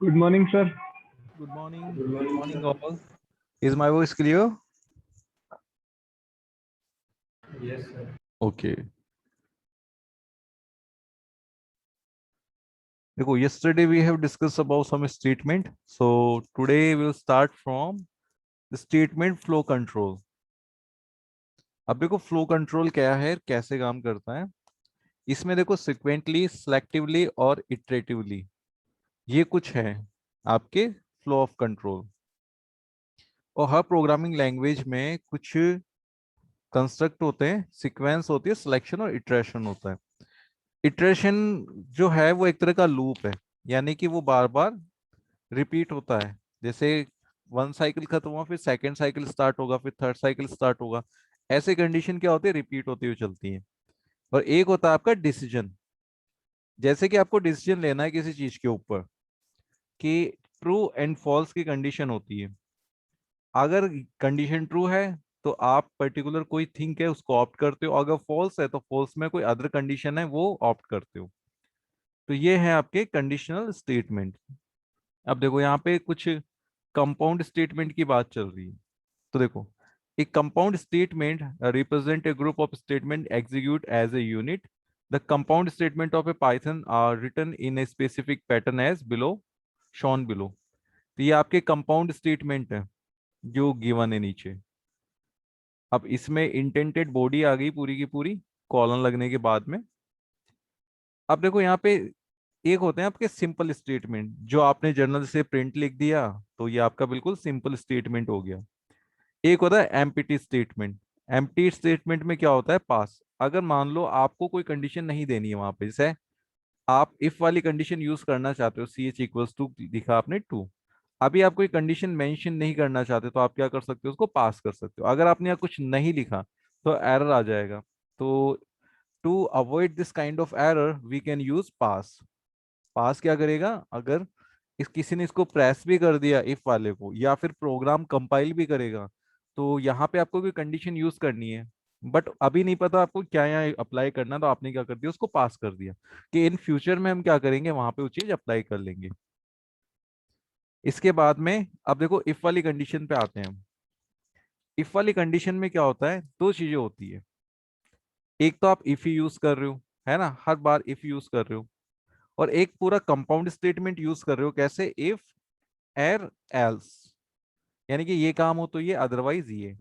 Good morning, sir. Good morning. Good morning, all. Is my voice clear? Yes, sir. Okay. देखो, yesterday we have discussed about some statement. So today we'll start from the statement flow control. अब देखो flow control क्या है, कैसे काम करता है। इसमें देखो सिक्वेंटली, सेलेक्टिवली और इटरेटिवली, ये कुछ है आपके फ्लो ऑफ कंट्रोल। और हर प्रोग्रामिंग लैंग्वेज में कुछ कंस्ट्रक्ट होते हैं, सीक्वेंस होती है, सिलेक्शन और इटरेशन होता है। इटरेशन जो है वो एक तरह का लूप है, यानी कि वो बार बार रिपीट होता है। जैसे वन साइकिल खत्म हुआ, फिर सेकंड साइकिल स्टार्ट होगा, फिर थर्ड साइकिल स्टार्ट होगा। ऐसे कंडीशन क्या होती है, रिपीट होती हुई चलती है। और एक होता है आपका डिसीजन। जैसे कि आपको डिसीजन लेना है किसी चीज के ऊपर, कि ट्रू एंड फॉल्स की कंडीशन होती है। अगर कंडीशन ट्रू है तो आप पर्टिकुलर कोई थिंग है उसको ऑप्ट करते हो, अगर फॉल्स है तो फॉल्स में कोई अदर कंडीशन है वो ऑप्ट करते हो। तो ये है आपके कंडीशनल स्टेटमेंट। अब देखो यहाँ पे कुछ कंपाउंड स्टेटमेंट की बात चल रही है। तो देखो, एक compound statement represent a group of statement execute as a unit. The compound statement of a Python are written in a specific pattern as below, shown below. तो ये आपके कंपाउंड स्टेटमेंट है जो गिवन है नीचे। अब इसमें इंटेंटेड बॉडी आ गई पूरी की पूरी, कॉलन लगने के बाद में। अब देखो यहाँ पे एक होते हैं आपके सिंपल स्टेटमेंट, जो आपने जर्नल से प्रिंट लिख दिया तो ये आपका बिल्कुल सिंपल स्टेटमेंट हो गया। एक होता है एम्प्टी स्टेटमेंट। एम्प्टी स्टेटमेंट में क्या होता है, पास। अगर मान लो आपको कोई कंडीशन नहीं देनी है वहां पे, जैसे आप इफ वाली कंडीशन यूज करना चाहते हो, सी एच इक्वल्स टू लिखा आपने टू। अभी आप कोई कंडीशन मेंशन नहीं करना चाहते तो आप क्या कर सकते हो, उसको पास कर सकते हो। अगर आपने यहाँ कुछ नहीं लिखा तो एरर आ जाएगा। तो to avoid this kind of error we can use pass. Pass क्या करेगा, अगर इस किसी ने इसको प्रेस भी कर दिया इफ वाले को, या फिर प्रोग्राम कंपाइल भी करेगा, तो यहाँ पे आपको कोई कंडीशन यूज करनी है बट अभी नहीं पता आपको क्या यहाँ अप्लाई करना, तो आपने क्या कर दिया, उसको पास कर दिया कि इन फ्यूचर में हम क्या करेंगे, वहां पे वो चीज अप्लाई कर लेंगे। इसके बाद में अब देखो इफ वाली कंडीशन पे आते हैं हम। इफ वाली कंडीशन में क्या होता है, दो चीजें होती है। एक तो आप इफ ही यूज कर रहे हो, है ना, हर बार इफ यूज कर रहे हो। और एक पूरा कंपाउंड स्टेटमेंट यूज कर रहे हो, कैसे, इफ एर एल्स, यानी कि ये काम हो तो ये, अदरवाइज ये।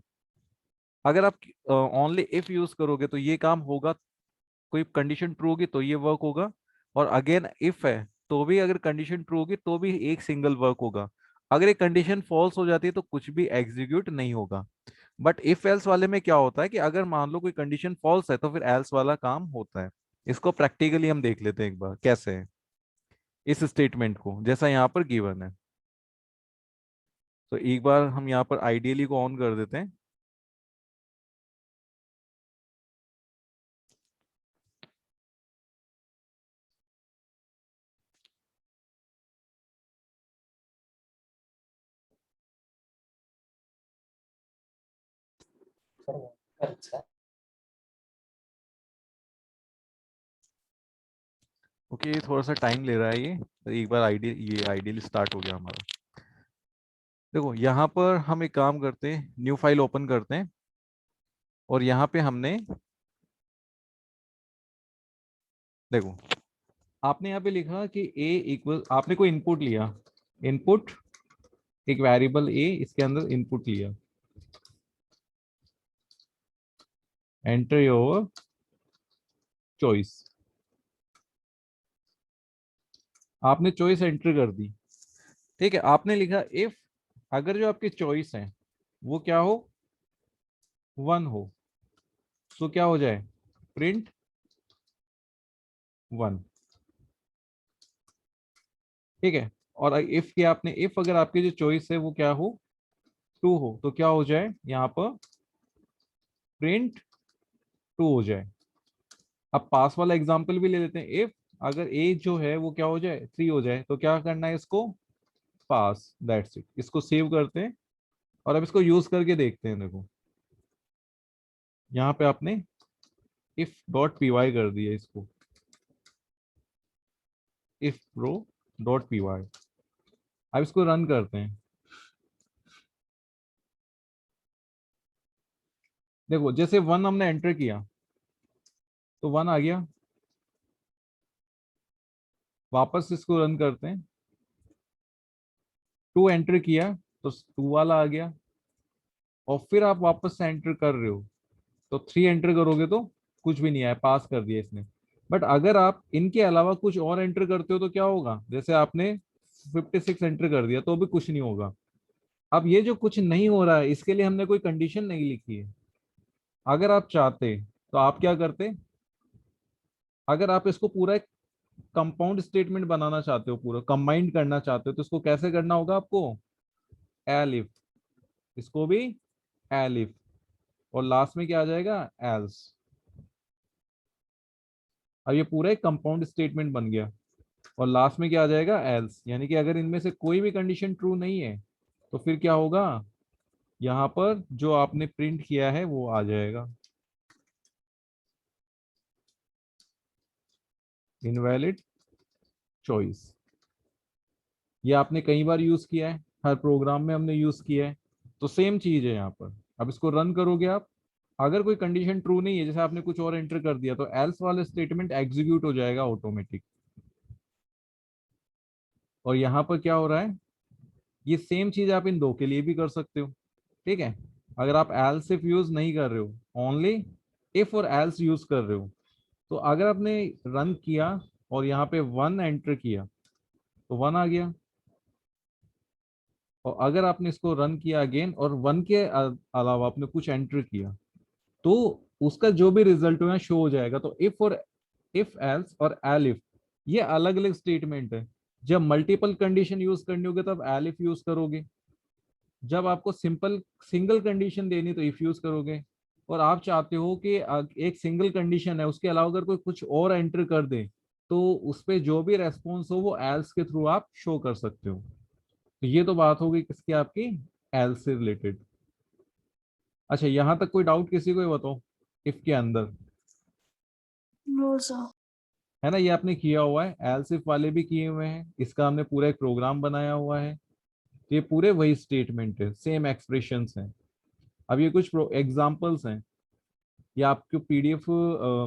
अगर आप ओनली इफ यूज करोगे तो ये काम होगा, कोई कंडीशन ट्रू होगी तो ये वर्क होगा। और अगेन इफ है तो भी अगर कंडीशन ट्रू होगी तो भी एक सिंगल वर्क होगा। अगर एक कंडीशन फॉल्स हो जाती है तो कुछ भी एग्जीक्यूट नहीं होगा। बट इफ एल्स वाले में क्या होता है कि अगर मान लो कोई कंडीशन फॉल्स है तो फिर एल्स वाला काम होता है। इसको प्रैक्टिकली हम देख लेते हैं एक बार कैसे है, इस स्टेटमेंट को जैसा यहाँ पर गिवन है। तो एक बार हम यहाँ पर आइडियली को ऑन कर देते हैं। अच्छा। ओके, थोड़ा सा टाइम ले रहा है ये, तो एक बार ये आइडियली स्टार्ट हो गया हमारा। देखो यहाँ पर हम एक काम करते हैं, न्यू फाइल ओपन करते हैं। और यहाँ पे हमने, देखो आपने यहाँ पे लिखा कि a इक्वल, आपने कोई इनपुट लिया, इनपुट एक वेरिएबल a, इसके अंदर इनपुट लिया, एंटर योर चॉइस। आपने चॉइस एंटर कर दी, ठीक है। आपने लिखा इफ, अगर जो आपकी चॉइस है वो क्या हो, वन हो, तो क्या हो जाए, प्रिंट वन, ठीक है। और इफ क्या, आपने इफ अगर आपकी जो चॉइस है वो क्या हो, टू हो, तो क्या हो जाए यहाँ पर, प्रिंट टू हो जाए। अब पास वाला एग्जांपल भी ले लेते हैं। इफ अगर ए जो है वो क्या हो जाए, थ्री हो जाए, तो क्या करना है इसको, पास, दैट्स इट। इसको सेव करते हैं और अब इसको यूज करके देखते हैं। देखो यहाँ पे आपने इफ डॉट पी वाई कर दिया इसको, if pro dot p y. अब इसको रन करते हैं। देखो जैसे 1 हमने एंटर किया तो 1 आ गया, वापस इसको रन करते हैं। 2 एंटर किया तो 2 वाला आ गया, और फिर आप वापस से एंटर कर रहे हो तो 3 एंटर करोगे तो कुछ भी नहीं आया, पास कर दिया इसने। बट अगर आप इनके अलावा कुछ और एंटर करते हो तो क्या होगा, जैसे आपने 56 एंटर कर दिया तो भी कुछ नहीं होगा। अब ये जो कुछ नहीं हो रहा है इसके लिए हमने कोई कंडीशन नहीं लिखी है। अगर आप चाहते तो आप क्या करते, अगर आप इसको पूरा एक कंपाउंड स्टेटमेंट बनाना चाहते हो, पूरा कंबाइंड करना चाहते हो, तो इसको कैसे करना होगा आपको, एलिफ, इसको भी एलिफ, और लास्ट में क्या आ जाएगा, एल्स। अब ये पूरा एक कंपाउंड स्टेटमेंट बन गया, और लास्ट में क्या आ जाएगा, एल्स। यानी कि अगर इनमें से कोई भी कंडीशन ट्रू नहीं है तो फिर क्या होगा, यहाँ पर जो आपने प्रिंट किया है वो आ जाएगा, इनवैलिड चॉइस। ये आपने कई बार यूज किया है, हर प्रोग्राम में हमने यूज किया है, तो सेम चीज है यहाँ पर। अब इसको रन करोगे आप, अगर कोई कंडीशन ट्रू नहीं है, जैसे आपने कुछ और एंटर कर दिया, तो एल्स वाला स्टेटमेंट एग्जीक्यूट हो जाएगा ऑटोमेटिक। और यहाँ पर क्या हो रहा है, ये सेम चीज आप इन दो के लिए भी कर सकते हो। ठीक है, अगर आप एल्स इफ यूज नहीं कर रहे हो, ओनली इफ और एल्स यूज कर रहे हो, तो अगर आपने रन किया और यहाँ पे 1 एंटर किया तो 1 आ गया, और अगर आपने इसको रन किया अगेन और 1 के अलावा आपने कुछ एंटर किया, तो उसका जो भी रिजल्ट है शो हो जाएगा। तो इफ और इफ एल्स और एलिफ ये अलग अलग स्टेटमेंट है। जब मल्टीपल कंडीशन यूज करनी होगी तब एलिफ यूज करोगे, जब आपको सिंपल सिंगल कंडीशन देनी तो इफ यूज करोगे, और आप चाहते हो कि एक सिंगल कंडीशन है उसके अलावा अगर कोई कुछ और एंटर कर दे तो उस पे जो भी रेस्पॉन्स हो वो एल्स के थ्रू आप शो कर सकते हो। तो ये तो बात होगी किसकी, आपकी एल्स से रिलेटेड। अच्छा, यहां तक कोई डाउट किसी को, ही बताओ इफ के अंदर, नो सर। है ना, ये आपने किया हुआ है, एल्स इफ वाले भी किए हुए हैं, इसका हमने पूरा एक प्रोग्राम बनाया हुआ है। तो ये पूरे वही स्टेटमेंट है, सेम एक्सप्रेशंस हैं। अब ये कुछ एग्जांपल्स हैं, ये आपको पीडीएफ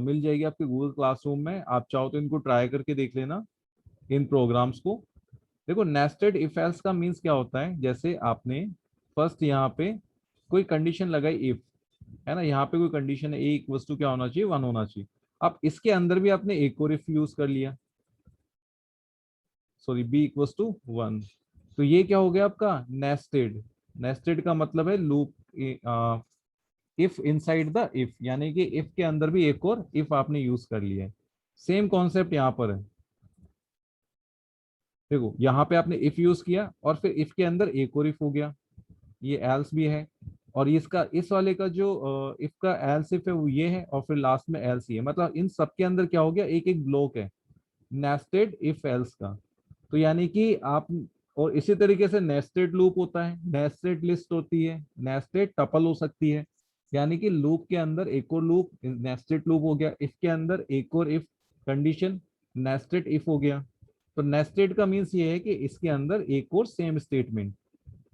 मिल जाएगी आपके गूगल क्लासरूम में, आप चाहो तो इनको ट्राई करके देख लेना, इन प्रोग्राम्स को। देखो नेस्टेड इफ एल्स का मीन्स क्या होता है, जैसे आपने फर्स्ट यहाँ पे कोई कंडीशन लगाई इफ, है ना, यहाँ पे कोई कंडीशन है ए इक्वल्स टू क्या होना चाहिए, 1 होना चाहिए। अब इसके अंदर भी आपने एक और इफ यूज कर लिया, सॉरी बी इक्वल्स टू 1, तो ये क्या हो गया आपका नेस्टेड। नेस्टेड का मतलब है loop, if inside the if, यानी कि इफ के अंदर भी एक और इफ आपने यूज कर लिया है। सेम कॉन्सेप्ट यहाँ पर है। देखो यहाँ पे आपने इफ यूज किया और फिर इफ के अंदर एक और इफ हो गया, ये एल्स भी है, और इसका इस वाले का जो इफ का एल्स इफ है वो ये है, और फिर लास्ट में एल्स ही है। मतलब इन सब के अंदर क्या हो गया, एक एक ब्लॉक है नेस्टेड इफ एल्स का। तो यानी कि आप, और इसी तरीके से नेस्टेड लूप होता है, नेस्टेड लिस्ट होती है, नेस्टेड टपल हो सकती है। यानी कि लूप के अंदर एक और लूप नेस्टेड लूप हो गया, इफ के अंदर एक और इफ कंडीशन नेस्टेड इफ हो गया। तो नेस्टेड का मीन्स ये है कि इसके अंदर एक और सेम स्टेटमेंट,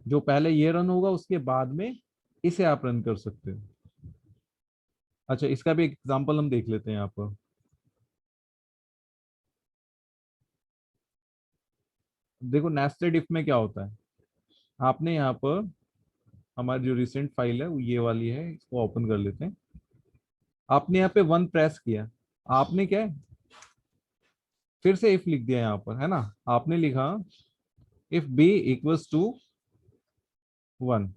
जो पहले ये रन होगा उसके बाद में इसे आप रन कर सकते हो। अच्छा, इसका भी एग्जांपल हम देख लेते हैं यहाँ पर। देखो नेस्टेड इफ में क्या होता है, आपने यहाँ पर हमारी जो रिसेंट फाइल है वो ये वाली है, इसको ओपन कर लेते हैं। आपने यहाँ पे 1 प्रेस किया, आपने क्या है, फिर से इफ लिख दिया यहाँ पर, है ना, आपने लिखा इफ बी इक्वल्स टू 1,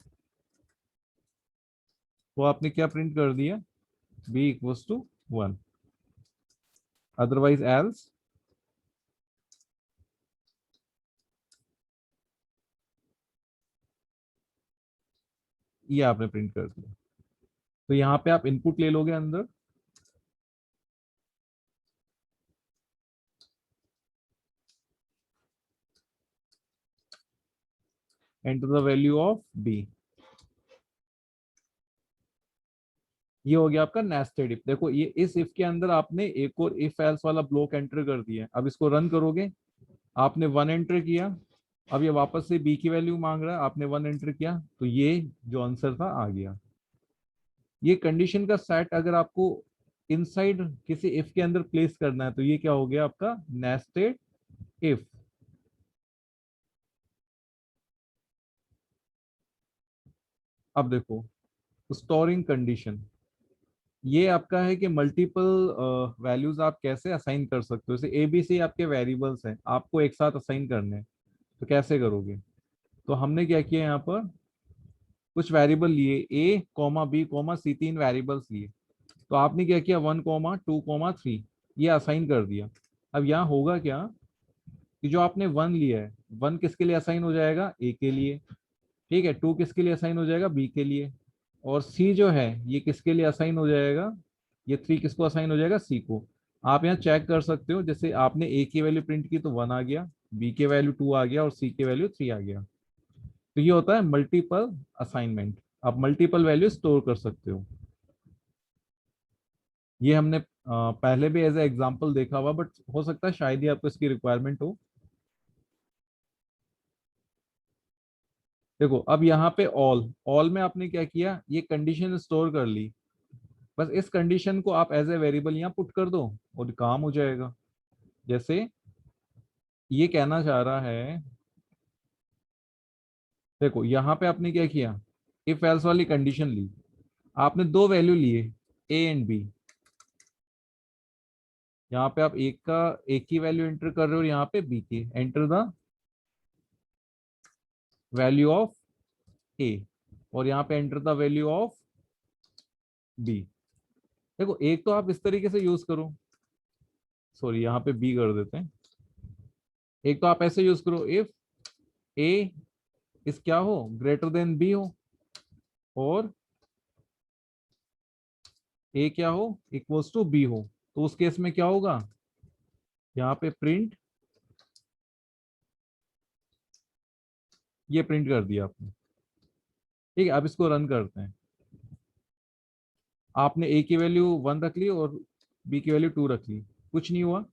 तो आपने क्या प्रिंट कर दिया, b equals to 1, otherwise else. ये आपने प्रिंट कर दिया। तो यहाँ पे आप इनपुट ले लोगे अंदर, enter the value of b, ये हो गया आपका नेस्टेड इफ। देखो ये इस इफ के अंदर आपने एक और इफ एल्स वाला ब्लॉक एंटर कर दिया। अब इसको रन करोगे, आपने 1 एंटर किया अब ये वापस से बी की वैल्यू मांग रहा है, आपने 1 एंटर किया तो ये जो आंसर था आ गया। ये कंडीशन का सेट अगर आपको इनसाइड किसी इफ के अंदर प्लेस करना है तो ये क्या हो गया आपका नेस्टेड इफ। अब देखो स्टोरिंग कंडीशन, ये आपका है कि मल्टीपल वैल्यूज आप कैसे असाइन कर सकते हो। जैसे ए बी सी आपके वेरिएबल्स हैं, आपको एक साथ असाइन करने हैं, तो कैसे करोगे। तो हमने क्या किया यहाँ पर, कुछ वेरिएबल लिए ए कॉमा बी कॉमा सी, 3 वेरिएबल्स लिए। तो आपने क्या किया 1 कॉमा 2 कॉमा 3 ये असाइन कर दिया। अब यहाँ होगा क्या कि जो आपने 1 लिया है, 1 किसके लिए असाइन हो जाएगा, ए के लिए। ठीक है, 2 किसके लिए असाइन हो जाएगा, बी के लिए। और सी जो है ये किसके लिए असाइन हो जाएगा, ये 3 किसको असाइन हो जाएगा, सी को। आप यहाँ चेक कर सकते हो, जैसे आपने ए की वैल्यू प्रिंट की तो 1 आ गया, बी के वैल्यू 2 आ गया और सी के वैल्यू 3 आ गया। तो ये होता है मल्टीपल असाइनमेंट, आप मल्टीपल वैल्यू स्टोर कर सकते हो। ये हमने पहले भी एज ए एग्जाम्पल देखा हुआ, बट हो सकता है शायद ही आपको इसकी रिक्वायरमेंट हो। देखो अब यहाँ पे ऑल ऑल में आपने क्या किया, ये कंडीशन स्टोर कर ली, बस इस कंडीशन को आप एज ए वेरिएबल यहाँ पुट कर दो और काम हो जाएगा। जैसे ये कहना चाह रहा है, देखो यहाँ पे आपने क्या किया, इफ एल्स वाली कंडीशन ली, आपने 2 वैल्यू लिए ए एंड बी। यहाँ पे आप एक की वैल्यू एंटर कर रहे हो और यहाँ पे बी की, enter the value of a और यहाँ पे enter the value of b. देखो एक तो आप इस तरीके से यूज करो, सॉरी यहाँ पे बी कर देते हैं। एक तो आप ऐसे यूज करो, इफ ए इस क्या हो, ग्रेटर देन बी हो, और ए क्या हो, इक्वल्स टू बी हो। तो उस केस में क्या होगा, यहाँ पे प्रिंट, ये प्रिंट कर दिया आपने। ठीक है, अब इसको रन करते हैं। आपने ए की वैल्यू 1 रख ली और बी की वैल्यू 2 रख ली, कुछ नहीं हुआ।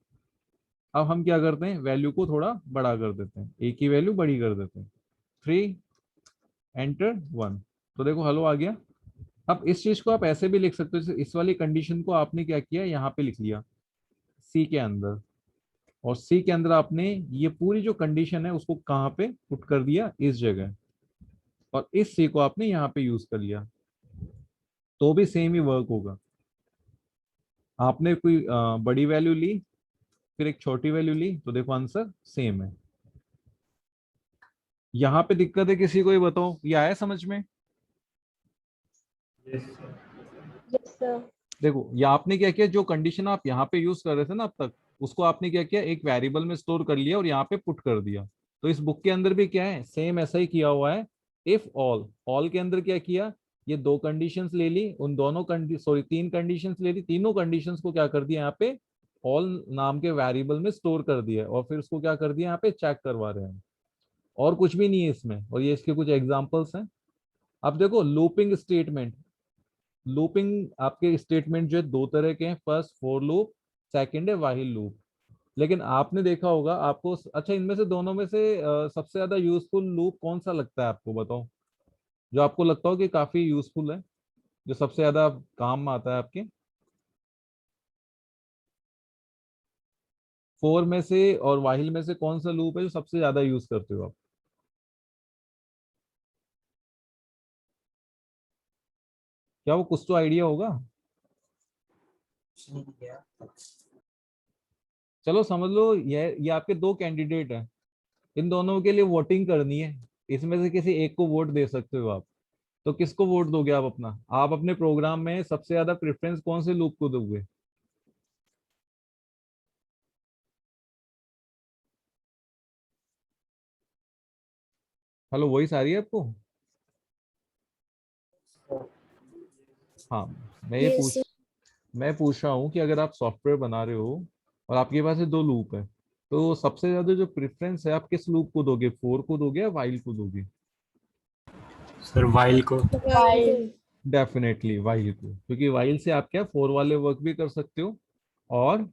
अब हम क्या करते हैं, वैल्यू को थोड़ा बड़ा कर देते हैं, ए की वैल्यू बड़ी कर देते हैं, 3 एंटर 1। तो देखो हलो आ गया। अब इस चीज को आप ऐसे भी लिख सकते हो, जैसे इस वाली कंडीशन को आपने क्या किया, यहाँ पे लिख लिया सी के अंदर, और सी के अंदर आपने ये पूरी जो कंडीशन है उसको कहाँ पे पुट कर दिया, इस जगह, और इस सी को आपने यहाँ पे यूज कर लिया, तो भी सेम ही वर्क होगा। आपने कोई बड़ी वैल्यू ली फिर एक छोटी वैल्यू ली तो देखो आंसर सेम है। यहाँ पे दिक्कत है किसी को, ये बताओ, ये आया समझ में। Yes sir. Yes sir. देखो ये आपने क्या किया, जो कंडीशन आप यहाँ पे यूज कर रहे थे ना अब तक, उसको आपने क्या किया, एक वेरिएबल में स्टोर कर लिया और यहाँ पे पुट कर दिया। तो इस बुक के अंदर भी क्या है, सेम ऐसा ही किया हुआ है। इफ ऑल, ऑल के अंदर क्या किया, ये 2 कंडीशंस ले ली, उन दोनों सॉरी 3 कंडीशंस ले ली, तीनों कंडीशंस को क्या कर दिया, यहाँ पे ऑल नाम के वेरिएबल में स्टोर कर दिया और फिर उसको क्या कर दिया, यहाँ पे चेक करवा रहे हैं। और कुछ भी नहीं है इसमें, और ये इसके कुछ एग्जांपल्स हैं। अब देखो लूपिंग स्टेटमेंट, लूपिंग आपके स्टेटमेंट जो है 2 तरह के हैं, फर्स्ट फॉर लूप, सेकंड है व्हाइल लूप। लेकिन आपने देखा होगा आपको, अच्छा इनमें से दोनों में से सबसे ज्यादा यूजफुल लूप कौन सा लगता है आपको, बताओ, जो आपको लगता हो कि काफी यूजफुल है, जो सबसे ज्यादा काम में आता है आपके। 4 में से और व्हाइल में से कौन सा लूप है जो सबसे ज्यादा यूज करते हो आप। क्या वो कुछ तो आइडिया होगा। चलो समझ लो, ये आपके 2 कैंडिडेट हैं, इन दोनों के लिए वोटिंग करनी है, इसमें से किसी एक को वोट दे सकते हो आप। तो किसको वोट दोगे आप अपना, आप अपने प्रोग्राम में सबसे ज्यादा प्रेफरेंस कौन से लूप को दोगे। हेलो, वॉइस आ रही है आपको। हाँ, मैं ये Yes, पूछ sir. मैं पूछ रहा हूँ कि अगर आप सॉफ्टवेयर बना रहे हो और आपके पास ये 2 लूप है, तो सबसे ज्यादा जो प्रेफरेंस है आप किस लूप को दोगे, 4 को दोगे या व्हाइल को दोगे। सर वाइल को। वाइल्ड। डेफिनेटली व्हाइल को, क्योंकि व्हाइल से आप क्या 4 वाले वर्क भी कर सकते हो और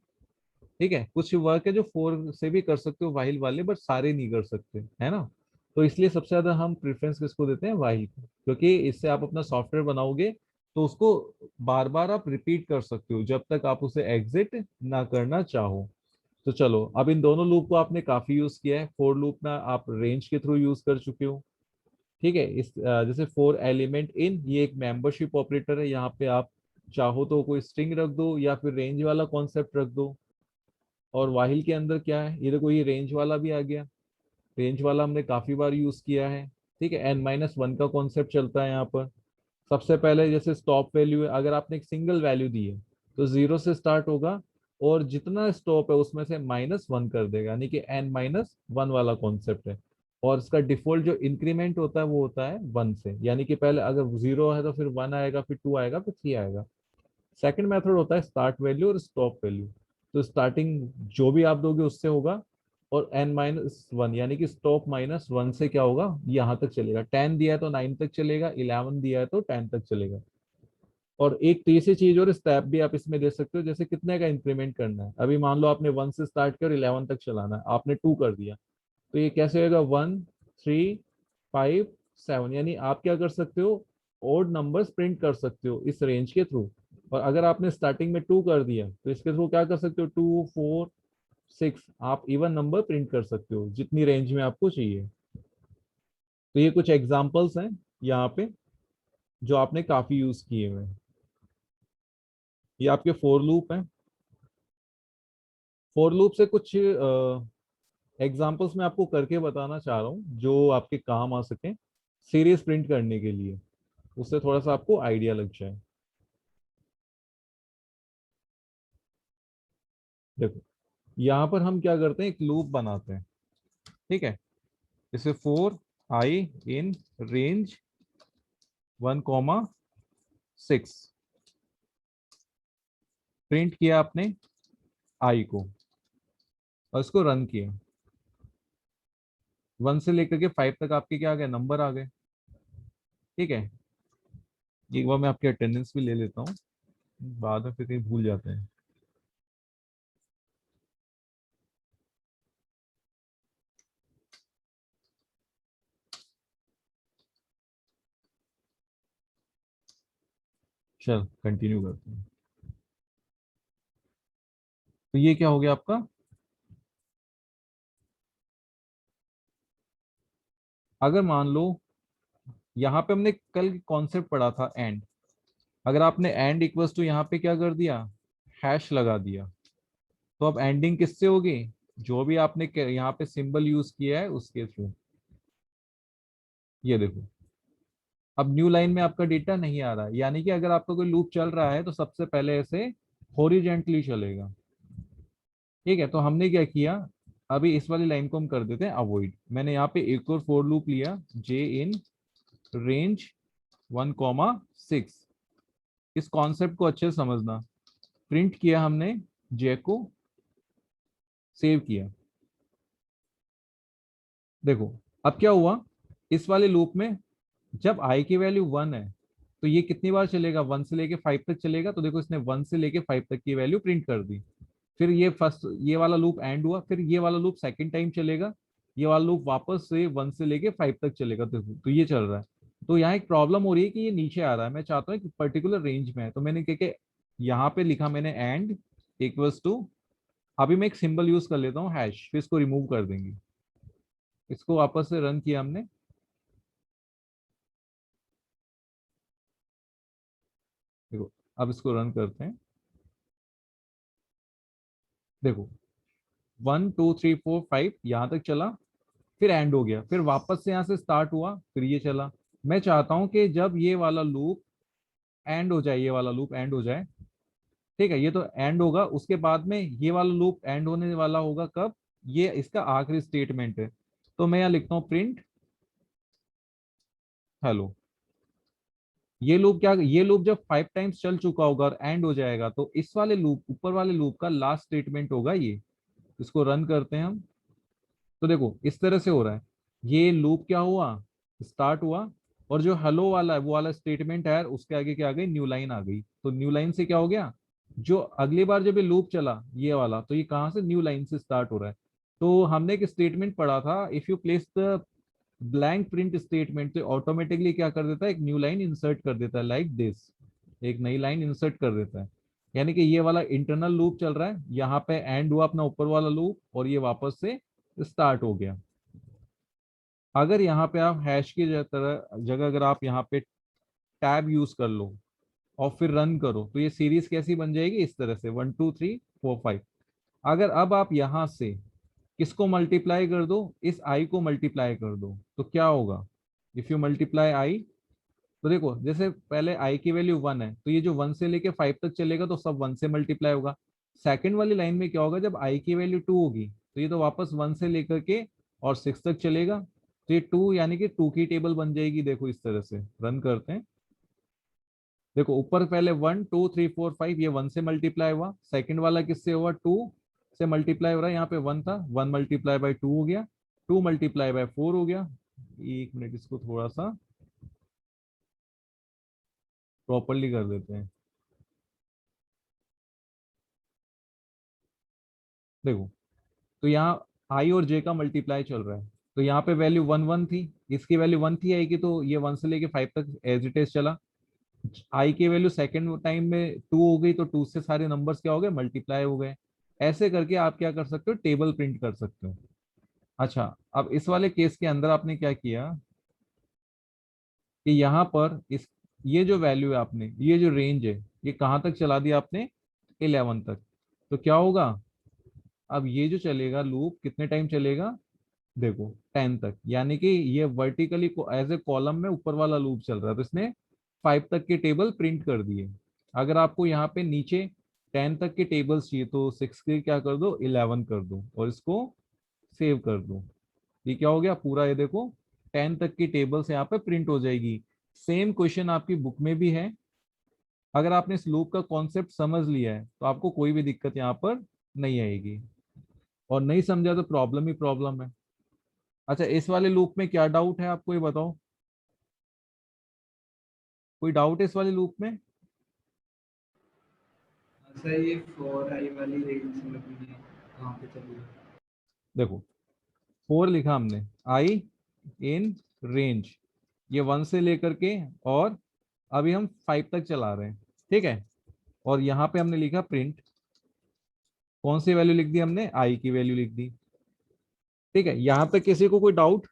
ठीक है, कुछ वर्क है जो 4 से भी कर सकते हो व्हाइल वाले, बट सारे नहीं कर सकते, है ना। तो इसलिए सबसे ज्यादा हम प्रेफरेंस किसको देते हैं, व्हाइल को, क्योंकि इससे आप अपना सॉफ्टवेयर बनाओगे तो उसको बार बार आप रिपीट कर सकते हो जब तक आप उसे एग्जिट ना करना चाहो। तो चलो, अब इन दोनों लूप को आपने काफी यूज किया है। फोर लूप में आप रेंज के थ्रू यूज कर चुके हो। ठीक है, इस जैसे फोर एलिमेंट इन, ये एक मेंबरशिप ऑपरेटर है। यहाँ पे आप चाहो तो कोई स्ट्रिंग रख दो या फिर रेंज वाला कॉन्सेप्ट रख दो। और वाहिल के अंदर क्या है, ये देखो, ये रेंज वाला भी आ गया। रेंज वाला हमने काफी बार यूज किया है। ठीक है, n-1 का कॉन्सेप्ट चलता है यहाँ पर। सबसे पहले जैसे स्टॉप वैल्यू है, अगर आपने एक सिंगल वैल्यू दी है तो 0 से स्टार्ट होगा, और जितना स्टॉप है उसमें से -1 कर देगा, यानी कि n-1 वाला कॉन्सेप्ट है। और इसका डिफॉल्ट जो इंक्रीमेंट होता है वो होता है 1 से, यानी कि पहले अगर 0 है तो फिर 1 आएगा, फिर 2 आएगा, फिर 3 आएगा। सेकंड मेथड होता है स्टार्ट वैल्यू और स्टॉप वैल्यू। तो स्टार्टिंग जो भी आप दोगे उससे होगा, और n-1 यानी कि स्टॉप -1 से क्या होगा, यहाँ तक चलेगा। 10 दिया है तो 9 तक चलेगा, 11 दिया है तो 10 तक चलेगा। और एक तीसरी चीज और स्टेप भी आप इसमें दे सकते हो, जैसे कितने का इंक्रीमेंट करना है। अभी मान लो आपने 1 से स्टार्ट किया और 11 तक चलाना है, आपने 2 कर दिया, तो ये कैसे होगा, 1, 3, 5, 7, यानी आप क्या कर सकते हो, ओड नंबर्स प्रिंट कर सकते हो इस रेंज के थ्रू। और अगर आपने स्टार्टिंग में 2 कर दिया तो इसके थ्रू क्या कर सकते हो, 2, 4, 6, आप इवन नंबर प्रिंट कर सकते हो जितनी रेंज में आपको चाहिए। तो ये कुछ एग्जांपल्स हैं यहाँ पे जो आपने काफी यूज किए हुए हैं। ये आपके फोर लूप हैं। फोर लूप से कुछ एग्जांपल्स मैं आपको करके बताना चाह रहा हूँ जो आपके काम आ सके सीरीज प्रिंट करने के लिए, उससे थोड़ा सा आपको आइडिया लग जाए। देखो, यहाँ पर हम क्या करते हैं, एक लूप बनाते हैं। ठीक है, जैसे 4i इन रेंज 1,6 प्रिंट किया आपने i को, और इसको रन किया। 1 से लेकर के 5 तक आपके क्या आ गए, नंबर आ गए। ठीक है, एक बार मैं आपकी अटेंडेंस भी ले लेता हूँ, बाद में फिर कहीं भूल जाते हैं। चल कंटिन्यू करते हैं। तो ये क्या हो गया आपका, अगर मान लो यहाँ पे हमने कल कॉन्सेप्ट पढ़ा था एंड, अगर आपने एंड इक्वल्स टू यहाँ पे क्या कर दिया, हैश लगा दिया, तो अब एंडिंग किससे होगी, जो भी आपने यहाँ पे सिंबल यूज किया है उसके थ्रू। ये देखो, अब न्यू लाइन में आपका डेटा नहीं आ रहा है, यानी कि अगर आपका कोई लूप चल रहा है तो सबसे पहले ऐसे हॉरिजेंटली चलेगा। ठीक है, तो हमने क्या किया, अभी इस वाली लाइन को हम कर देते हैं अवॉइड। मैंने यहाँ पे एक और फोर लूप लिया, जे इन रेंज 1,6। इस कॉन्सेप्ट को अच्छे से समझना, प्रिंट किया हमने, जे को सेव किया। देखो, अब क्या हुआ, इस वाले लूप में जब i की वैल्यू 1 है तो ये कितनी बार चलेगा, 1 से लेके 5 तक चलेगा। तो देखो, इसने 1 से लेके 5 तक की वैल्यू प्रिंट कर दी। फिर ये फर्स्ट, ये वाला लूप एंड हुआ, फिर ये वाला लूप सेकंड टाइम चलेगा, ये वाला लूप वापस से 1 से लेके 5 तक चलेगा। तो ये चल रहा है। तो यहाँ एक प्रॉब्लम हो रही है कि ये नीचे आ रहा है, मैं चाहता हूँ कि पर्टिकुलर रेंज में है। तो मैंने क्या क्या यहाँ पे लिखा, मैंने एंड इक्वल्स टू, अभी मैं एक सिंबल यूज कर लेता हूँ हैश, फिर इसको रिमूव कर देंगे। इसको वापस से रन किया हमने। देखो, अब इसको रन करते हैं। देखो, 1, 2, 3, 4, 5 यहाँ तक चला, फिर एंड हो गया, फिर वापस से यहाँ से स्टार्ट हुआ, फिर ये चला। मैं चाहता हूं कि जब ये वाला लूप एंड हो जाए, ये वाला लूप एंड हो जाए। ठीक है, ये तो एंड होगा, उसके बाद में ये वाला लूप एंड होने वाला होगा कब, ये इसका आखिरी स्टेटमेंट है। तो मैं यहाँ लिखता हूँ प्रिंट हेलो। ये लूप क्या, ये लूप जब 5 टाइम्स चल चुका होगा और एंड हो जाएगा, तो इस वाले लूप, ऊपर वाले लूप का लास्ट स्टेटमेंट होगा ये। इसको रन करते हैं हम। तो देखो, इस तरह से हो रहा है, ये लूप क्या हुआ, स्टार्ट हुआ, और जो हेलो वाला है वो वाला स्टेटमेंट है, उसके आगे क्या आ गई, न्यू लाइन आ गई। तो न्यू लाइन से क्या हो गया, जो अगली बार जब ये लूप चला ये वाला, तो ये कहाँ से, न्यू लाइन से स्टार्ट हो रहा है। तो हमने एक स्टेटमेंट पढ़ा था, if you place the blank print statement, तो ऑटोमेटिकली क्या कर देता है, एक न्यू लाइन इंसर्ट कर देता है, लाइक दिस, एक नई लाइन इंसर्ट कर देता है। यानी कि ये वाला इंटरनल लूप चल रहा है, यहाँ पे एंड हुआ अपना ऊपर वाला लूप, और ये वापस से स्टार्ट हो गया। अगर यहाँ पे आप हैश की जगह अगर आप यहाँ पे टैब यूज कर लो और फिर रन करो, तो ये सीरीज कैसी बन जाएगी, इस तरह से 1 2 3 4 5। अगर अब आप यहां से किसको मल्टीप्लाई कर दो, इस आई को मल्टीप्लाई कर दो, तो क्या होगा, इफ यू मल्टीप्लाई आई, तो देखो जैसे पहले आई की वैल्यू 1 है, तो ये जो 1 से लेके 5 तक चलेगा तो सब 1 से मल्टीप्लाई होगा। सेकंड वाली लाइन में क्या होगा, जब आई की वैल्यू 2 होगी तो ये तो वापस 1 से लेकर के और 6 तक चलेगा, तो ये 2 यानी कि 2 की टेबल बन जाएगी। देखो इस तरह से रन करते हैं, देखो ऊपर पहले 1 2 3 4 5, ये 1 से मल्टीप्लाई हुआ, सेकंड वाला किससे हुआ, 2 से मल्टीप्लाई हो रहा है, यहाँ पे 1 था, 1 मल्टीप्लाई बाय 2 हो गया, 2 मल्टीप्लाई बाय 4 हो गया। एक मिनट इसको थोड़ा सा प्रॉपरली कर देते हैं। देखो, तो यहाँ आई और जे का मल्टीप्लाई चल रहा है, तो यहाँ पे वैल्यू 1 1 थी, इसकी वैल्यू 1 थी आई की, तो ये 1 से लेके 5 तक एज इट इज चला। आई की वैल्यू सेकंड टाइम में 2 हो गई, तो 2 से सारे नंबर्स क्या हो गए, मल्टीप्लाई हो गए। ऐसे करके आप क्या कर सकते हो, टेबल प्रिंट कर सकते हो। अच्छा, अब इस वाले केस के अंदर आपने क्या किया कि यहाँ पर इस, ये जो वैल्यू है आपने, ये जो रेंज है, ये कहाँ तक चला दिया आपने, 11 तक। तो क्या होगा, अब ये जो चलेगा लूप कितने टाइम चलेगा, देखो 10 तक, यानी कि ये वर्टिकली एज ए कॉलम में ऊपर वाला लूप चल रहा है, तो इसने 5 तक के टेबल प्रिंट कर दिए। अगर आपको यहाँ पे नीचे 10 तक के टेबल्स चाहिए तो 6 के क्या कर दो, 11 कर दो, और इसको सेव कर दो। ये क्या हो गया पूरा, ये देखो 10 तक की टेबल्स यहाँ पे प्रिंट हो जाएगी। सेम क्वेश्चन आपकी बुक में भी है। अगर आपने इस लूप का कॉन्सेप्ट समझ लिया है तो आपको कोई भी दिक्कत यहाँ पर नहीं आएगी, और नहीं समझा तो प्रॉब्लम ही प्रॉब्लम है। अच्छा, इस वाले लूप में क्या डाउट है आपको, ये बताओ, कोई डाउट है इस वाले लूप में। सर ये 4 आई वाली रेंज में भी कहाँ पे चली? देखो 4 लिखा हमने, आई इन रेंज, ये 1 से लेकर के और अभी हम 5 तक चला रहे हैं, ठीक है। और यहाँ पे हमने लिखा प्रिंट, कौन सी वैल्यू लिख दी हमने, आई की वैल्यू लिख दी, ठीक है। यहाँ पे किसी को कोई डाउट,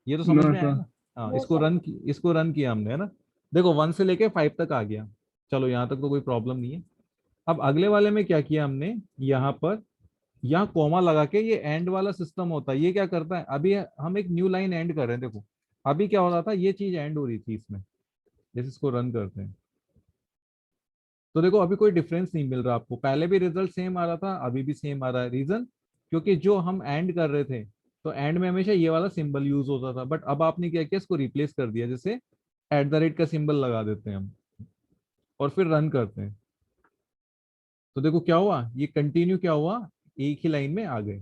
ये तो नो समझ में आया सर। ना। हाँ, No, इसको sir. इसको रन किया हमने, है ना। देखो 1 से लेके 5 तक आ गया, चलो यहाँ तक तो कोई प्रॉब्लम नहीं है। अब अगले वाले में क्या किया हमने, यहाँ पर यहाँ कॉमा लगा के, ये एंड वाला सिस्टम होता है, ये क्या करता है, अभी हम एक न्यू लाइन एंड कर रहे हैं, देखो अभी क्या हो रहा था, ये चीज एंड हो रही थी इसमें, जैसे इसको रन करते हैं तो देखो अभी कोई डिफरेंस नहीं मिल रहा आपको, पहले भी रिजल्ट सेम आ रहा था, अभी भी सेम आ रहा है। रीजन, क्योंकि जो हम एंड कर रहे थे तो एंड में हमेशा ये वाला सिंबल यूज होता था, बट अब आपने क्या किया, इसको रिप्लेस कर दिया, जैसे एट द रेट का सिंबल लगा देते हैं हम और फिर रन करते हैं, तो देखो क्या हुआ, ये कंटिन्यू क्या हुआ, एक ही लाइन में आ गए।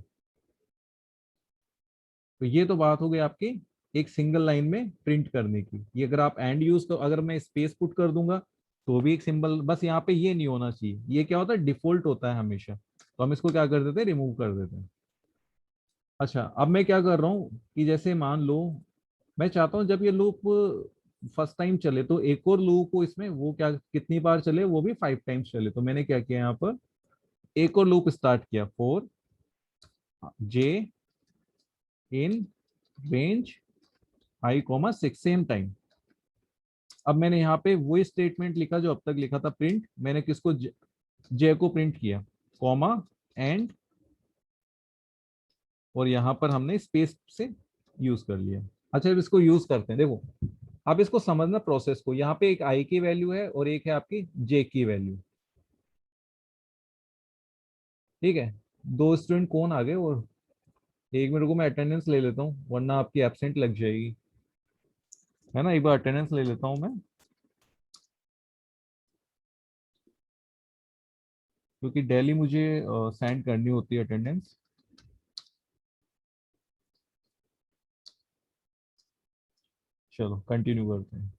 तो ये तो बात हो गई आपकी एक सिंगल लाइन में प्रिंट करने की। ये अगर आप एंड यूज, तो अगर मैं स्पेस पुट कर दूंगा तो भी एक सिंबल, बस यहाँ पे ये नहीं होना चाहिए, ये क्या होता है, डिफॉल्ट होता है हमेशा, तो हम इसको क्या कर देते हैं, रिमूव कर देते हैं। अच्छा, अब मैं क्या कर रहा हूँ कि जैसे मान लो मैं चाहता हूँ जब ये लूप फर्स्ट टाइम चले तो एक और लूप को इसमें वो क्या कितनी बार चले, वो भी 5 टाइम्स चले, तो मैंने क्या किया यहाँ पर, एक और लूप स्टार्ट किया, 4 J in range I comma 6 same time. अब मैंने यहाँ पे वही स्टेटमेंट लिखा जो अब तक लिखा था, प्रिंट, मैंने किसको, जे को प्रिंट किया, कॉमा एंड, और यहाँ पर हमने स्पेस से यूज कर लिया। अच्छा, अब इसको यूज करते हैं, देखो आप इसको समझना प्रोसेस को, यहाँ पे एक आई की वैल्यू है और एक है आपकी जे की वैल्यू, ठीक है। दो स्टूडेंट कौन आ गए, और एक मिनट को मैं अटेंडेंस ले लेता हूँ वरना आपकी एब्सेंट लग जाएगी, है ना, एक बार अटेंडेंस ले लेता हूँ मैं, क्योंकि डेली मुझे सेंड करनी होती है अटेंडेंस। चलो कंटिन्यू करते हैं।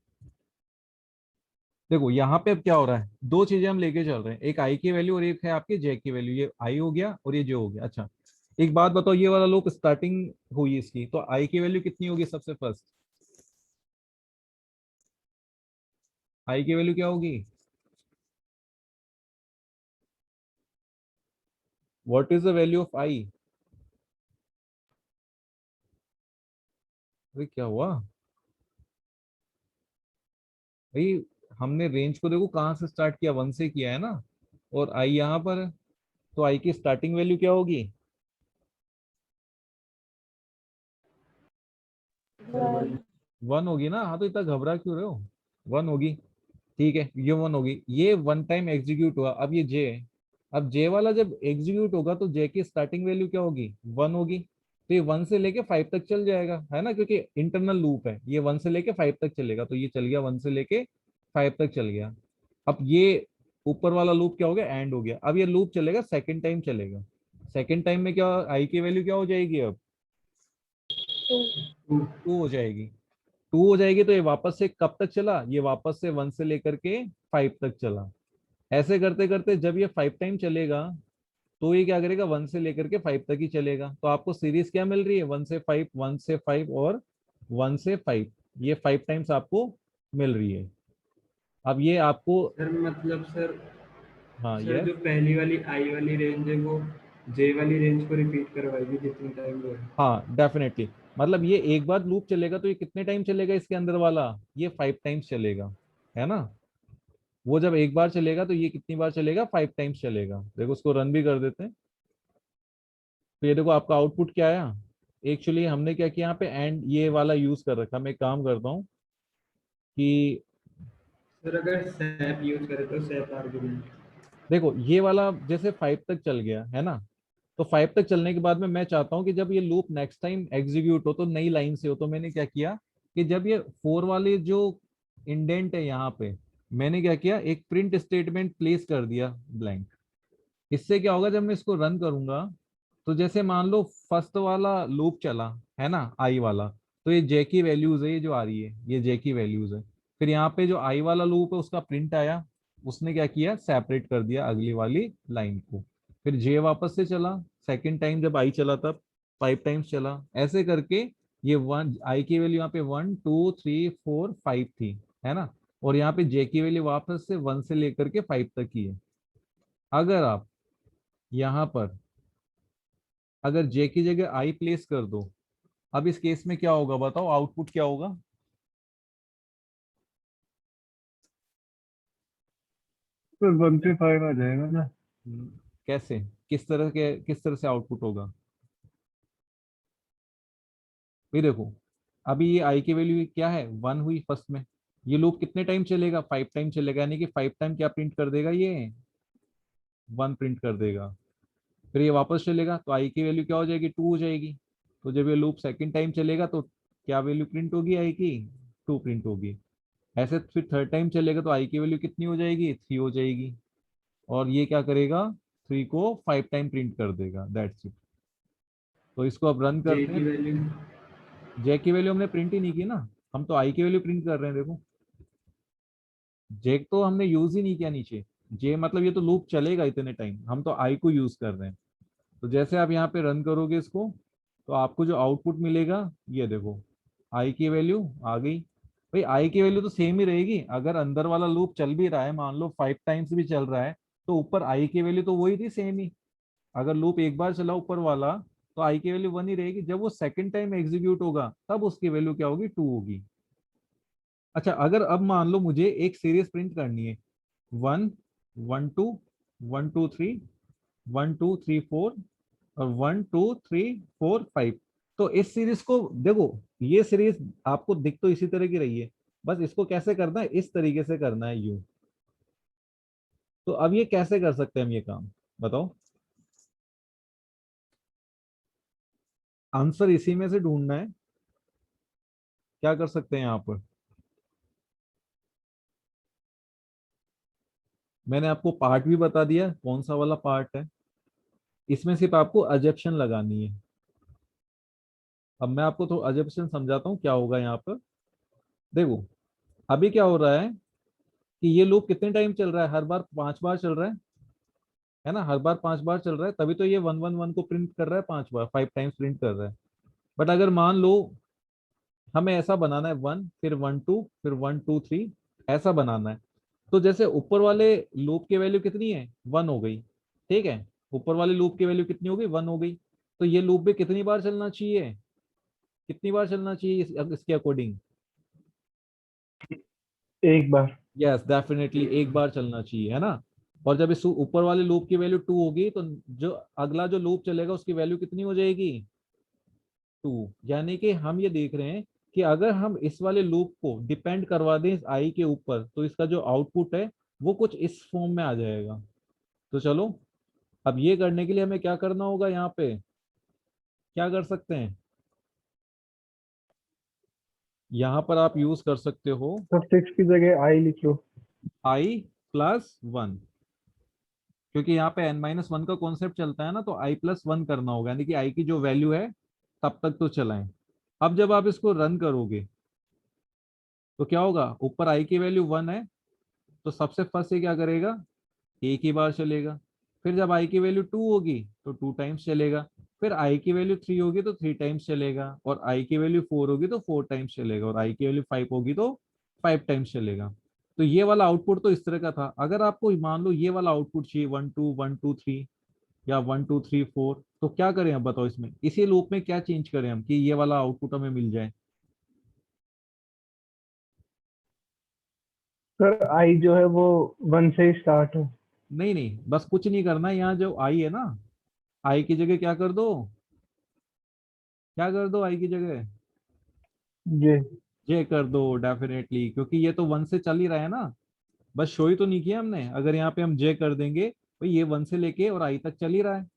देखो यहाँ पे अब क्या हो रहा है, दो चीजें हम लेके चल रहे हैं, एक आई की वैल्यू और एक है आपकी जे की वैल्यू। ये आई हो गया और ये जे हो गया। अच्छा एक बात बताओ, ये वाला लूप स्टार्टिंग हुई इसकी, तो आई की वैल्यू कितनी होगी सबसे फर्स्ट? आई की वैल्यू क्या होगी? What is the value of I? अरे क्या हुआ भाई? हमने रेंज को देखो कहाँ से स्टार्ट किया, 1 से किया है ना, और आई यहाँ पर है, तो आई की स्टार्टिंग वैल्यू क्या होगी? सर 1. 1 होगी ना। हाँ तो इतना घबरा क्यों रहे हो? 1 होगी। ठीक है, ये 1 होगी, ये 1 टाइम एग्जीक्यूट हुआ। अब ये जे है, अब जे वाला जब एग्जीक्यूट होगा तो जे की स्टार्टिंग वैल्यू क्या होगी? 1 होगी। तो ये 1 से लेके 5 तक चल जाएगा, है ना, क्योंकि इंटरनल लूप है, ये 1 से लेके 5 तक चलेगा, तो ये चल गया 1 से लेके 5 तक चल गया। अब ये ऊपर वाला लूप क्या हो गया? एंड हो गया। अब ये लूप चलेगा, सेकंड टाइम चलेगा। सेकंड टाइम में क्या आई की वैल्यू क्या हो जाएगी? अब 2. 2 हो जाएगी। 2 हो जाएगी तो ये वापस से कब तक चला? ये वापस से 1 से लेकर के 5 तक चला। ऐसे करते करते जब ये 5 टाइम चलेगा तो ये क्या करेगा? 1 से लेकर के 5 तक ही चलेगा। तो आपको सीरीज क्या मिल रही है? 1 से 5, 1 से 5 और 1 से 5, ये 5 टाइम्स आपको मिल रही है। अब ये आपको, सर मतलब सर हाँ सर यस, जो पहली वाली आई वाली रेंज है वो जे वाली रेंज को रिपीट करवाएगी जितनी टाइम वो है। हाँ डेफिनेटली। मतलब ये एक बार लूप चलेगा तो ये कितने टाइम चलेगा इसके अंदर वाला? ये 5 टाइम्स चलेगा, है ना। वो जब एक बार चलेगा तो ये कितनी बार चलेगा? 5 टाइम्स चलेगा। देखो उसको रन भी कर देते हैं। तो ये देखो आपका आउटपुट क्या आया। एक्चुअली हमने क्या किया यहाँ पे, एंड ये वाला यूज कर रखा। मैं एक काम करता हूँ कि सर अगर सैप यूज करें तो सैप आर्गुमेंट। देखो ये वाला जैसे 5 तक चल गया है ना, तो 5 तक चलने के बाद में मैं चाहता हूँ कि जब ये लूप नेक्स्ट टाइम एग्जीक्यूट हो तो नई लाइन से हो। तो मैंने क्या किया कि जब ये 4 वाले जो इंडेंट है यहाँ पे, मैंने क्या किया, एक प्रिंट स्टेटमेंट प्लेस कर दिया ब्लैंक। इससे क्या होगा, जब मैं इसको रन करूंगा तो जैसे मान लो फर्स्ट वाला लूप चला, है ना, आई वाला, तो ये जे की वैल्यूज है, ये जो आ रही है ये जे की वैल्यूज है। फिर यहाँ पे जो आई वाला लूप है उसका प्रिंट आया, उसने क्या किया, सेपरेट कर दिया अगली वाली लाइन को। फिर जे वापस से चला, सेकंड टाइम जब आई चला तब 5 टाइम्स चला। ऐसे करके ये वन आई की वैल्यू यहाँ पे 1 2 3 4 5 थी, है ना, और यहाँ पे जे की वैल्यू वापस से 1 से लेकर के 5 तक की है। अगर आप यहाँ पर अगर जे की जगह आई प्लेस कर दो, अब इस केस में क्या होगा बताओ, आउटपुट क्या होगा? तो 1 से 5 आ जाएगा ना। कैसे, किस तरह से आउटपुट होगा? भाई देखो, अभी ये आई की वैल्यू क्या है? 1 हुई फर्स्ट में। ये लूप कितने टाइम चलेगा? 5 टाइम चलेगा, यानी कि 5 टाइम क्या प्रिंट कर देगा? ये 1 प्रिंट कर देगा। फिर ये वापस चलेगा तो आई की वैल्यू क्या हो जाएगी? 2 हो जाएगी। तो जब ये लूप सेकंड टाइम चलेगा तो क्या वैल्यू प्रिंट होगी आई की? 2 प्रिंट होगी। ऐसे फिर थर्ड टाइम चलेगा तो आई की वैल्यू कितनी हो जाएगी? 3 हो जाएगी। और ये क्या करेगा? 3 को 5 टाइम प्रिंट कर देगा, दैट्स इट। तो इसको अब रन जे करते की हैं। वैल्यू जे की वैल्यू हमने प्रिंट ही नहीं की ना, हम तो आई की वैल्यू प्रिंट कर रहे हैं। देखो जे तो हमने यूज ही नहीं किया नीचे। जे मतलब ये तो लूप चलेगा इतने टाइम, हम तो आई को यूज कर रहे हैं। तो जैसे आप यहाँ पे रन करोगे इसको, तो आपको जो आउटपुट मिलेगा ये देखो, आई की वैल्यू आ गई। भाई आई की वैल्यू तो सेम ही रहेगी, अगर अंदर वाला लूप चल भी रहा है, मान लो 5 टाइम्स भी चल रहा है, तो ऊपर आई की वैल्यू तो वही थी, सेम ही। अगर लूप एक बार चला ऊपर वाला तो आई की वैल्यू 1 ही रहेगी। जब वो सेकंड टाइम एग्जीक्यूट होगा तब उसकी वैल्यू क्या होगी? 2 होगी। अच्छा अगर अब मान लो मुझे एक सीरीज प्रिंट करनी है, 1 1 2 1 2 3 1 2 3 4 और 1 2 3 4 5, तो इस सीरीज को देखो, ये सीरीज आपको दिख तो इसी तरह की रही है, बस इसको कैसे करना है? इस तरीके से करना है, यू। तो अब ये कैसे कर सकते हैं हम ये काम, बताओ। आंसर इसी में से ढूंढना है। क्या कर सकते हैं यहाँ पर? मैंने आपको पार्ट भी बता दिया कौन सा वाला पार्ट है। इसमें सिर्फ आपको अजप्शन लगानी है। अब मैं आपको तो अजप्शन समझाता हूँ क्या होगा यहाँ पर। देखो अभी क्या हो रहा है कि ये लूप कितने टाइम चल रहा है, हर बार 5 बार चल रहा है ना, हर बार 5 बार चल रहा है, तभी तो ये 111 को प्रिंट कर रहा है 5 बार, 5 टाइम्स प्रिंट कर रहा है। बट अगर मान लो हमें ऐसा बनाना है 1 फिर 1 2 फिर 1 2 3 ऐसा बनाना है, तो जैसे ऊपर वाले लूप की वैल्यू कितनी है 1 हो गई, ठीक है, ऊपर वाले लूप की वैल्यू कितनी हो गई 1 हो गई, तो ये लूप भी कितनी बार चलना चाहिए, कितनी बार चलना चाहिए इसके अकॉर्डिंग? एक बार। यस डेफिनेटली एक बार चलना चाहिए, है ना। और जब इस ऊपर वाले लूप की वैल्यू 2 होगी तो जो अगला जो लूप चलेगा उसकी वैल्यू कितनी हो जाएगी 2। यानी कि हम ये देख रहे हैं कि अगर हम इस वाले लूप को डिपेंड करवा दें इस आई के ऊपर तो इसका जो आउटपुट है वो कुछ इस फॉर्म में आ जाएगा। तो चलो अब ये करने के लिए हमें क्या करना होगा, यहाँ पे क्या कर सकते हैं, यहाँ पर आप यूज कर सकते हो तो 6 की जगह आई लिख लो। आई प्लस 1, क्योंकि यहाँ पे n-1 का कॉन्सेप्ट चलता है ना, तो आई प्लस 1 करना होगा, यानी कि आई की जो वैल्यू है तब तक तो चलाएं। अब जब आप इसको रन करोगे तो क्या होगा, ऊपर आई की वैल्यू 1 है तो सबसे फर्स्ट से क्या करेगा, एक ही बार चलेगा। फिर जब आई की वैल्यू 2 होगी तो 2 टाइम्स चलेगा। फिर आई की वैल्यू 3 होगी तो 3 टाइम्स चलेगा, और आई की वैल्यू 4 होगी तो 4 टाइम्स चलेगा, और आई की वैल्यू 5 होगी तो 5 टाइम्स चलेगा। तो ये वाला आउटपुट तो इस तरह का था। अगर आपको मान लो ये वाला आउटपुट चाहिए 1 2 1 2 3 या 1 2 3 4, तो क्या करें अब बताओ, इसमें इसी लूप में क्या चेंज करें हम कि ये वाला आउटपुट हमें मिल जाए? सर आई जो है वो 1 से ही स्टार्ट है। नहीं नहीं, बस कुछ नहीं करना है, यहाँ जो आई है ना, आई की जगह क्या कर दो, क्या कर दो आई की जगह ये जे कर दो डेफिनेटली, क्योंकि ये तो 1 से चल ही रहा है ना, बस शो ही तो नहीं किया हमने। अगर यहाँ पे हम जे कर देंगे भाई ये 1 से लेके और आई तक चल ही रहा है,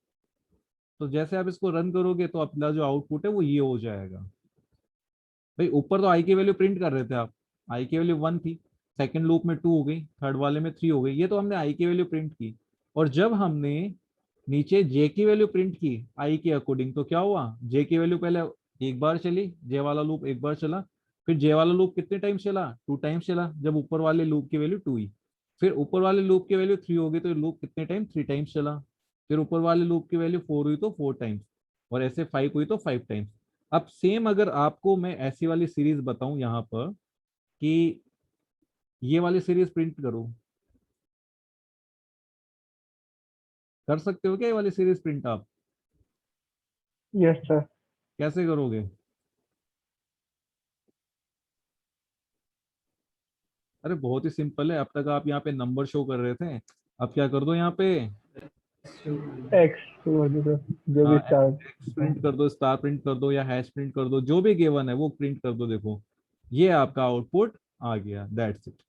तो जैसे आप इसको रन करोगे तो अपना जो आउटपुट है वो ये हो जाएगा। भाई ऊपर तो आई की वैल्यू प्रिंट कर रहे थे आप, आई की वैल्यू 1 थी, सेकंड लूप में 2 हो गई, थर्ड वाले में 3 हो गई, ये तो हमने आई की वैल्यू प्रिंट की। और जब हमने नीचे जे की वैल्यू प्रिंट की आई के अकॉर्डिंग, तो क्या हुआ, जे की वैल्यू पहले एक बार चली, जे वाला लूप एक बार चला, फिर जे वाला लूप कितने टाइम्स चला 2 टाइम्स चला, जब ऊपर वाले लूप की वैल्यू 2 हुई। फिर ऊपर वाले लूप की वैल्यू 3 हो गई तो लूप कितने टाइम 3 टाइम्स चला। फिर ऊपर वाले लूप की वैल्यू 4 हुई तो 4 टाइम्स, और ऐसे 5 हुई तो 5 टाइम्स। अब सेम अगर आपको मैं ऐसी वाली सीरीज बताऊं यहाँ पर कि ये वाली सीरीज प्रिंट करो, कर सकते हो क्या ये वाली सीरीज प्रिंट आप? Yes sir. कैसे करोगे? अरे बहुत ही सिंपल है, अब तक आप यहाँ पे नंबर शो कर रहे थे, अब क्या कर दो यहाँ पे एक्स जो भी स्टार्ट। एक्स प्रिंट कर दो, स्टार प्रिंट कर दो, या हैश प्रिंट कर दो, जो भी गिवन है वो प्रिंट कर दो। देखो ये आपका आउटपुट आ गया, दैट्स इट।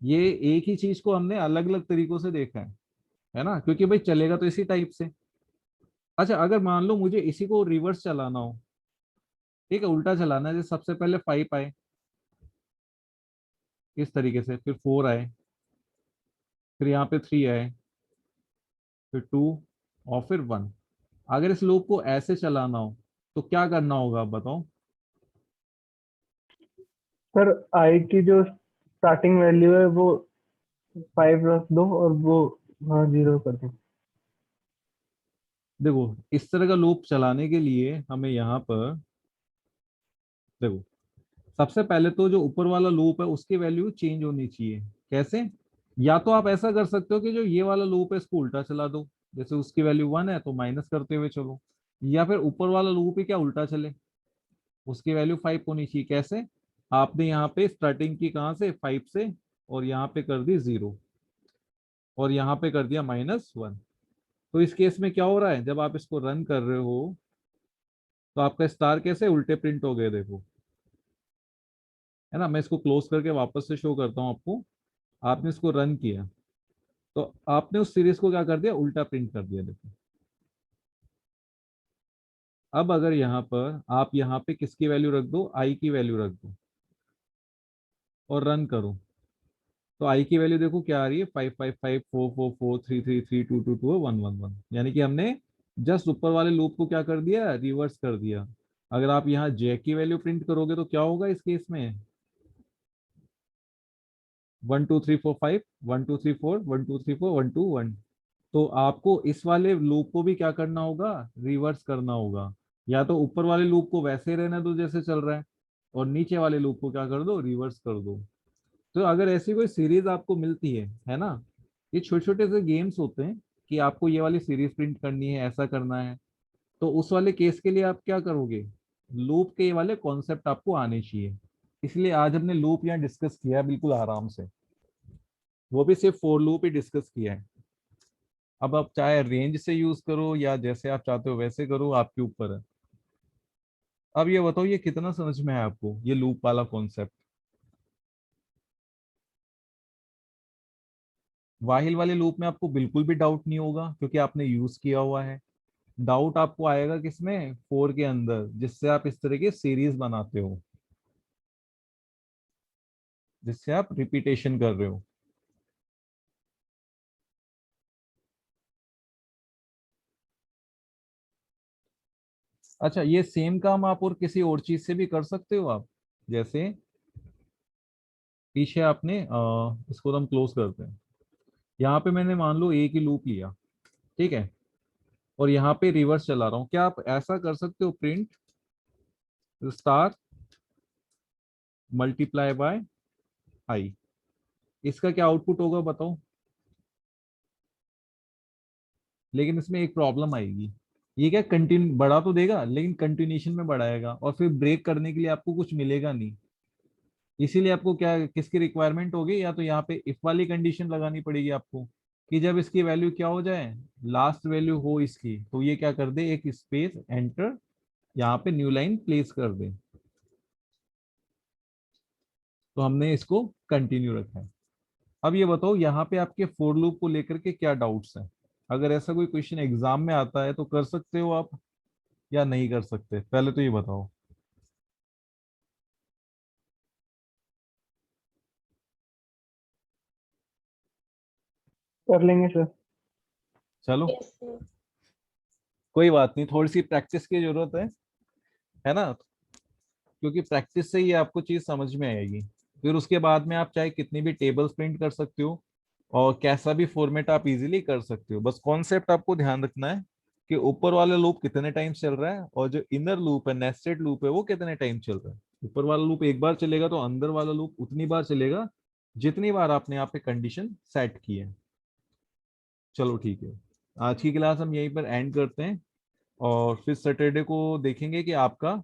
ये एक ही चीज को हमने अलग अलग तरीकों से देखा है ना, क्योंकि भाई चलेगा तो इसी टाइप से। अच्छा अगर मान लो मुझे इसी को रिवर्स चलाना हो, ठीक है, उल्टा चलाना है, जैसे सबसे पहले 5 आए इस तरीके से, फिर 4 आए, फिर यहाँ पे 3 आए, फिर 2, और फिर 1। अगर इस लूप को ऐसे चलाना हो तो क्या करना होगा आप बताओ? सर आई की जो स्टार्टिंग वैल्यू है वो 5 रख दो और वो हाँ 0 कर दो। देखो इस तरह का लूप चलाने के लिए हमें यहाँ पर देखो, सबसे पहले तो जो ऊपर वाला लूप है उसकी वैल्यू चेंज होनी चाहिए। कैसे? या तो आप ऐसा कर सकते हो कि जो ये वाला लूप है इसको उल्टा चला दो, जैसे उसकी वैल्यू 1 है तो माइनस करते हुए चलो, या फिर ऊपर वाला लूप ही क्या उल्टा चले, उसकी वैल्यू 5 होनी चाहिए। कैसे? आपने यहाँ पे स्टार्टिंग की कहाँ से 5 से, और यहाँ पे कर दी 0, और यहाँ पे कर दिया -1। तो इस केस में क्या हो रहा है, जब आप इसको रन कर रहे हो तो आपका स्टार कैसे उल्टे प्रिंट हो गए, देखो, है ना। मैं इसको क्लोज करके वापस से शो करता हूँ आपको। आपने इसको रन किया तो आपने उस सीरीज को क्या कर दिया, उल्टा प्रिंट कर दिया, देखो। अब अगर यहाँ पर आप यहाँ पे किसकी वैल्यू रख दो, आई की वैल्यू रख दो, और रन करो, तो आई की वैल्यू देखो क्या आ रही है, 5 5 5 4 4 4 3 3 3 2 2 2 1 1 1, यानी कि हमने जस्ट ऊपर वाले लूप को क्या कर दिया, रिवर्स कर दिया। अगर आप यहाँ जे की वैल्यू प्रिंट करोगे तो क्या होगा इस केस में, 1 2 3 4 5, 1 2 3 4, 1 2 3 4, 1 2 1। तो आपको इस वाले लूप को भी क्या करना होगा, रिवर्स करना होगा। या तो ऊपर वाले लूप को वैसे ही रहने दो जैसे चल रहा है, और नीचे वाले लूप को क्या कर दो, रिवर्स कर दो। तो अगर ऐसी कोई सीरीज आपको मिलती है ना, ये छोटे छोटे से गेम्स होते हैं कि आपको ये वाली सीरीज प्रिंट करनी है, ऐसा करना है, तो उस वाले केस के लिए आप क्या करोगे, लूप के ये वाले कॉन्सेप्ट आपको आने चाहिए। इसलिए आज हमने लूप यहाँ डिस्कस किया है बिल्कुल आराम से, वो भी सिर्फ फॉर लूप ही डिस्कस किया है। अब आप चाहे रेंज से यूज करो या जैसे आप चाहते हो वैसे करो, आपके ऊपर है। अब ये बताओ ये कितना समझ में है आपको, ये लूप वाला कॉन्सेप्ट। वाहिल वाले लूप में आपको बिल्कुल भी डाउट नहीं होगा क्योंकि आपने यूज किया हुआ है। डाउट आपको आएगा किसमें, फोर के अंदर, जिससे आप इस तरह के सीरीज बनाते हो, जिससे आप रिपीटेशन कर रहे हो। अच्छा, ये सेम काम आप और किसी और चीज से भी कर सकते हो आप। जैसे पीछे आपने इसको तो हम क्लोज करते हैं। यहाँ पे मैंने मान लो एक ही लूप लिया, ठीक है, और यहाँ पे रिवर्स चला रहा हूँ। क्या आप ऐसा कर सकते हो, प्रिंट स्टार मल्टीप्लाई बाय आई, इसका क्या आउटपुट होगा बताओ। लेकिन इसमें एक प्रॉब्लम आएगी, ये क्या कंटिन्यू बढ़ा तो देगा लेकिन कंटिन्यूशन में बढ़ाएगा, और फिर ब्रेक करने के लिए आपको कुछ मिलेगा नहीं। इसीलिए आपको क्या, किसकी रिक्वायरमेंट होगी, या तो यहाँ पे इफ वाली कंडीशन लगानी पड़ेगी आपको कि जब इसकी वैल्यू क्या हो जाए, लास्ट वैल्यू हो इसकी, तो ये क्या कर दे, एक स्पेस एंटर, यहाँ पे न्यू लाइन प्लेस कर दे। तो हमने इसको कंटिन्यू रखा है। अब ये बताओ यहाँ पे आपके फोर लूप को लेकर के क्या डाउट्स हैं। अगर ऐसा कोई क्वेश्चन एग्जाम में आता है तो कर सकते हो आप या नहीं कर सकते, पहले तो ये बताओ। कर लेंगे सर। चलो Yes, sir. कोई बात नहीं, थोड़ी सी प्रैक्टिस की जरूरत है ना, क्योंकि प्रैक्टिस से ही आपको चीज समझ में आएगी। फिर उसके बाद में आप चाहे कितनी भी टेबल्स प्रिंट कर सकते हो और कैसा भी फॉर्मेट आप इजीली कर सकते हो। बस कॉन्सेप्ट आपको ध्यान रखना है कि ऊपर वाला लूप कितने टाइम चल रहा है और जो इनर लूप है, नेस्टेड लूप है, वो कितने टाइम चल रहा है। ऊपर वाला लूप एक बार चलेगा तो अंदर वाला लूप उतनी बार चलेगा जितनी बार आपने यहाँ पे कंडीशन सेट की है। चलो ठीक है, आज की क्लास हम यहीं पर एंड करते हैं, और फिर सैटरडे को देखेंगे कि आपका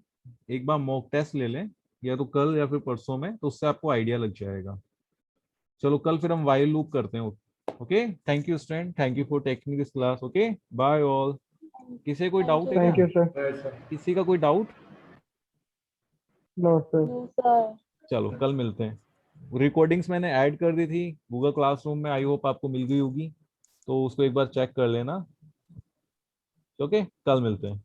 एक बार मॉक टेस्ट ले लें, या तो कल या फिर परसों में, तो उससे आपको आइडिया लग जाएगा। चलो कल फिर हम वाइल लूप करते हैं। Okay, thank you student, thank you for taking this class. Okay, bye all. किसी को कोई Thank डाउट you. है क्या, थैंक यू सर। ऐसा किसी का कोई doubt. No sir. No, sir. चलो कल मिलते हैं। रिकॉर्डिंग्स मैंने ऐड कर दी थी गूगल क्लासरूम में, आई होप आपको मिल गई होगी, तो उसको एक बार चेक कर लेना। ओके, कल मिलते हैं।